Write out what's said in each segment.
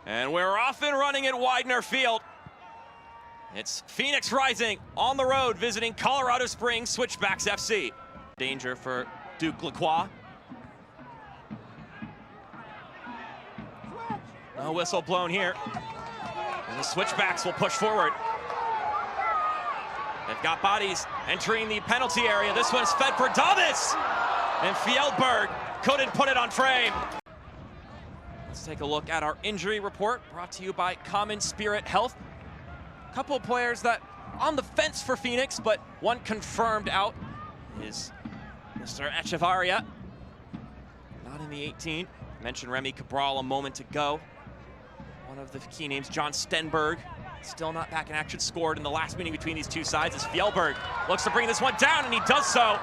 And we're off and running at Widener Field. It's Phoenix Rising on the road visiting Colorado Springs Switchbacks FC. Danger for Duke Lacroix. No whistle blown here. And the Switchbacks will push forward. They've got bodies entering the penalty area. This one's fed for Davis. And Fjellberg couldn't put it on frame. Let's take a look at our injury report brought to you by Common Spirit Health. A couple of players that on the fence for Phoenix, but one confirmed out is Mr. Echevarria. Not in the 18. Mentioned Remy Cabral a moment ago. One of the key names, John Stenberg, still not back in action, scored in the last meeting between these two sides as Fjellberg looks to bring this one down, and he does so,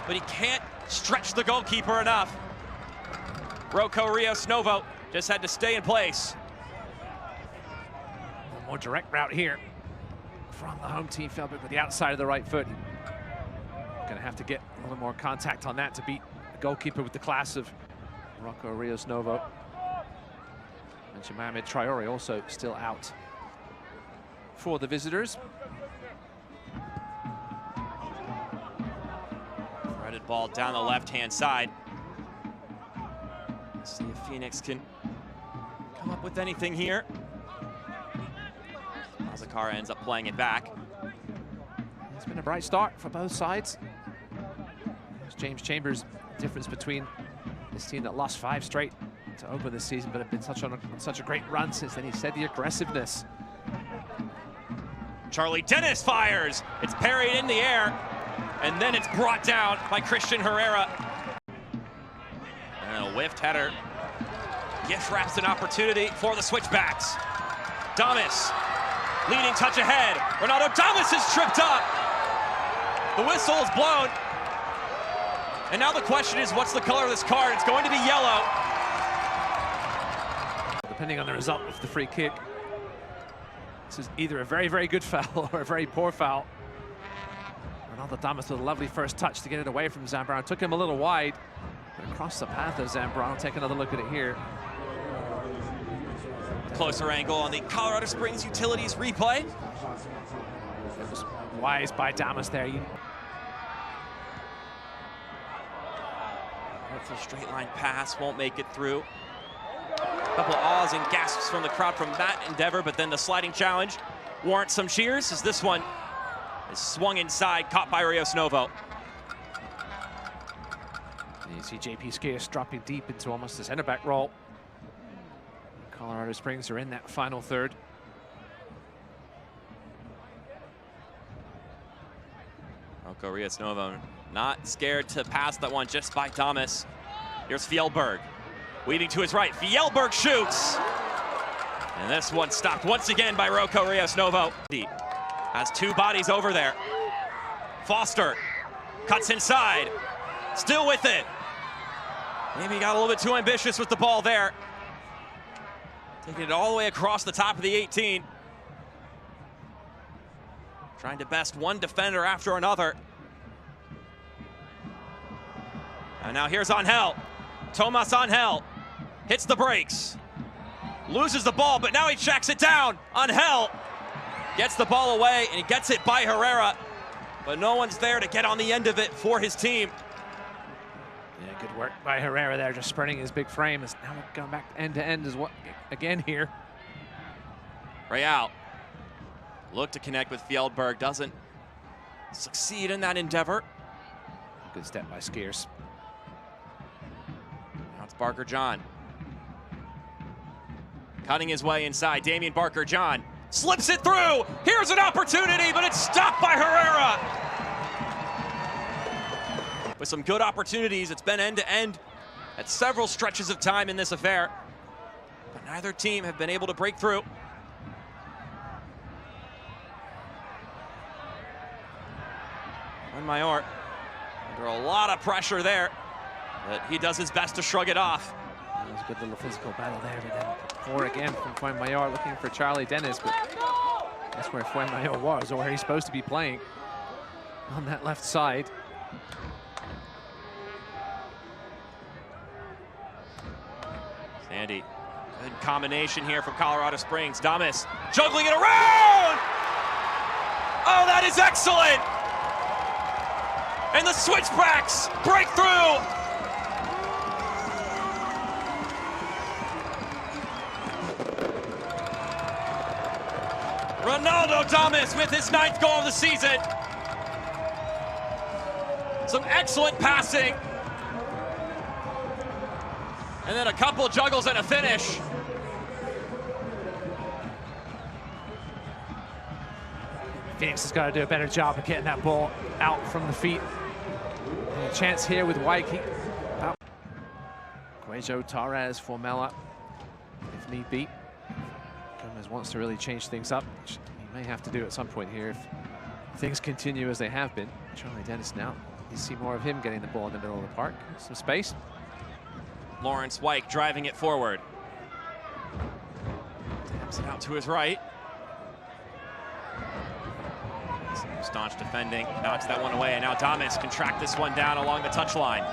but he can't stretch the goalkeeper enough. Rocco Rios Novo just had to stay in place. A more direct route here from the home team. Fjellberg with the outside of the right foot. Gonna have to get a little more contact on that to beat the goalkeeper with the class of Rocco Rios Novo. And Mohamed Traore also still out for the visitors. Threaded ball down the left-hand side. Let's see if Phoenix can come up with anything here. Mazakara ends up playing it back. It's been a bright start for both sides. There's James Chambers, difference between this team that lost 5 straight to open this season, but have been on such a great run since then. He said the aggressiveness. Charlie Dennis fires. It's parried in the air, and then it's brought down by Christian Herrera. And a whiffed header. Gift wraps an opportunity for the Switchbacks. Damas, leading touch ahead. Ronaldo Damas is tripped up. The whistle is blown. And now the question is, what's the color of this card? It's going to be yellow. Depending on the result of the free kick, this is either a very, very good foul or a very poor foul. Ronaldo Damas with a lovely first touch to get it away from Zambrano. Took him a little wide, but across the path of Zambrano. Take another look at it here. Closer angle on the Colorado Springs Utilities replay. It was wise by Damas there. That's a straight line pass, won't make it through. A couple of awes and gasps from the crowd from that endeavor, but then the sliding challenge warrants some cheers as this one is swung inside, caught by Rios Novo. And you see JP Skias dropping deep into almost the center back role. Colorado Springs are in that final third. Rocco Rios Novo not scared to pass that one just by Damas. Here's Fjellberg. Weaving to his right, Fjellberg shoots. And this one stopped once again by Rocco Rios Novo. Has 2 bodies over there. Foster cuts inside, still with it. Maybe he got a little bit too ambitious with the ball there. Taking it all the way across the top of the 18. Trying to best one defender after another. And now here's Angel. Tomas Angel hits the brakes, loses the ball, but now he checks it down. Angel gets the ball away, and he gets it by Herrera, but no one's there to get on the end of it for his team. Yeah, good work by Herrera there, just spreading his big frame. As now we're going back end to end as what again here. Real look to connect with Fjellberg, doesn't succeed in that endeavor. Good step by Skiers. It's Barker John. Cutting his way inside, Damian Barker John slips it through. Here's an opportunity, but it's stopped by Herrera. With some good opportunities, it's been end to end at several stretches of time in this affair, but neither team have been able to break through. Mayor under a lot of pressure there, but he does his best to shrug it off. That was a good little physical battle there, but then poor again from Fuenmayor looking for Charlie Dennis, but that's where Fuenmayor was, or where he's supposed to be playing, on that left side. Sandy Good combination here from Colorado Springs. Damas juggling it around! Oh, that is excellent! And the Switchbacks break through! Ronaldo Damas with his 9th goal of the season. Some excellent passing. And then a couple juggles and a finish. Phoenix has got to do a better job of getting that ball out from the feet. And a chance here with Waikiki. Cuello, Torres, Formella, if need be. Gomez wants to really change things up, which he may have to do at some point here if things continue as they have been. Charlie Dennis now, you see more of him getting the ball in the middle of the park. Some space. Lawrence Wyke driving it forward. Taps it out to his right. Some staunch defending, knocks that one away, and now Damas can track this one down along the touchline.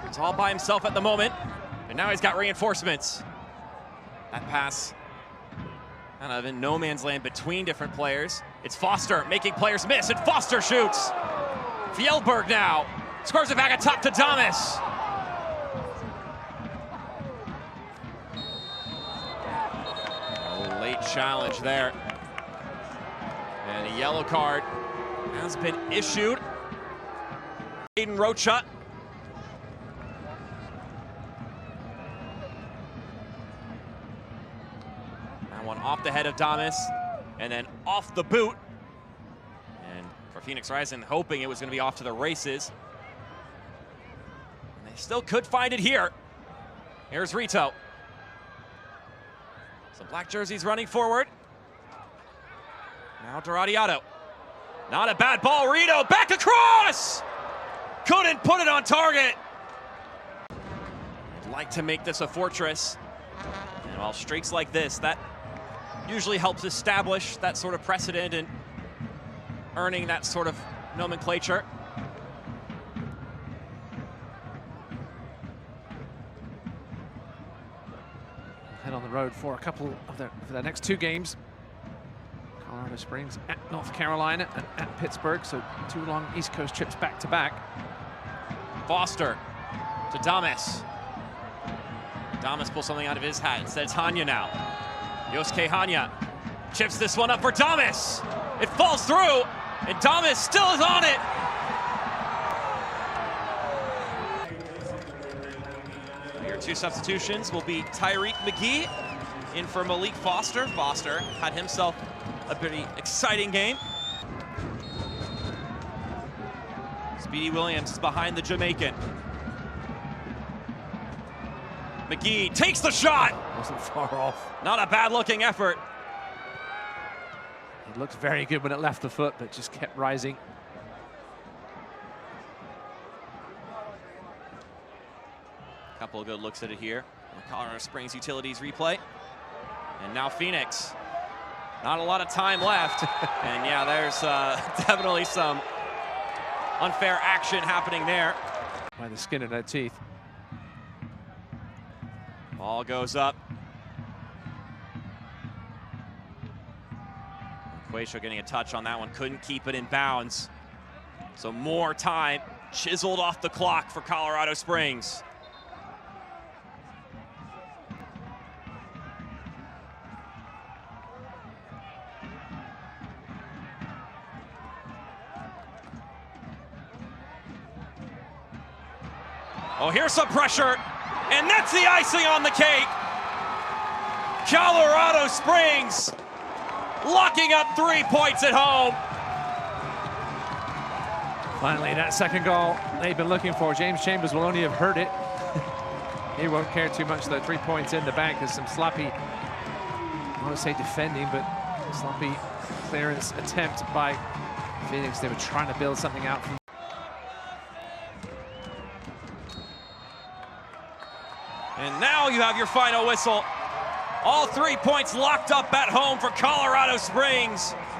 He's all by himself at the moment, and now he's got reinforcements. That pass kind of in no man's land between different players. It's Foster making players miss, and Foster shoots. Fjellberg now scores it back atop to Damas. Oh, late challenge there. And a yellow card has been issued. Aiden Rocha. That one off the head of Damas, and then off the boot. And for Phoenix Rising, hoping it was going to be off to the races. And they still could find it here. Here's Rito. Some black jerseys running forward. Now Doradiato. Not a bad ball. Rito back across! Couldn't put it on target. I'd like to make this a fortress. And while streaks like this, that usually helps establish that sort of precedent and earning that sort of nomenclature. Head on the road for a couple of their next 2 games. Colorado Springs at North Carolina and at Pittsburgh, so 2 long East Coast trips back to back. Foster to Damas. Damas pulls something out of his hat. Instead, it's Hanya now. Yosuke Hanya chips this one up for Damas. It falls through, and Damas still is on it. Your 2 substitutions will be Tyreek McGee in for Malik Foster. Foster had himself a pretty exciting game. Speedy Williams is behind the Jamaican. McGee takes the shot. Wasn't far off. Not a bad looking effort. It looked very good when it left the foot, but just kept rising. Couple of good looks at it here. Colorado Springs Utilities replay. And now Phoenix. Not a lot of time left. And yeah, there's definitely some unfair action happening there. By the skin of their teeth. Ball goes up. Cuello getting a touch on that one. Couldn't keep it in bounds. So more time chiseled off the clock for Colorado Springs. Oh, here's some pressure, and that's the icing on the cake. Colorado Springs locking up 3 points at home. Finally, that second goal they've been looking for. James Chambers will only have heard it. He won't care too much. The 3 points in the bank is some sloppy, I want to say defending, but sloppy clearance attempt by Phoenix. They were trying to build something out from. And now you have your final whistle. All 3 points locked up at home for Colorado Springs.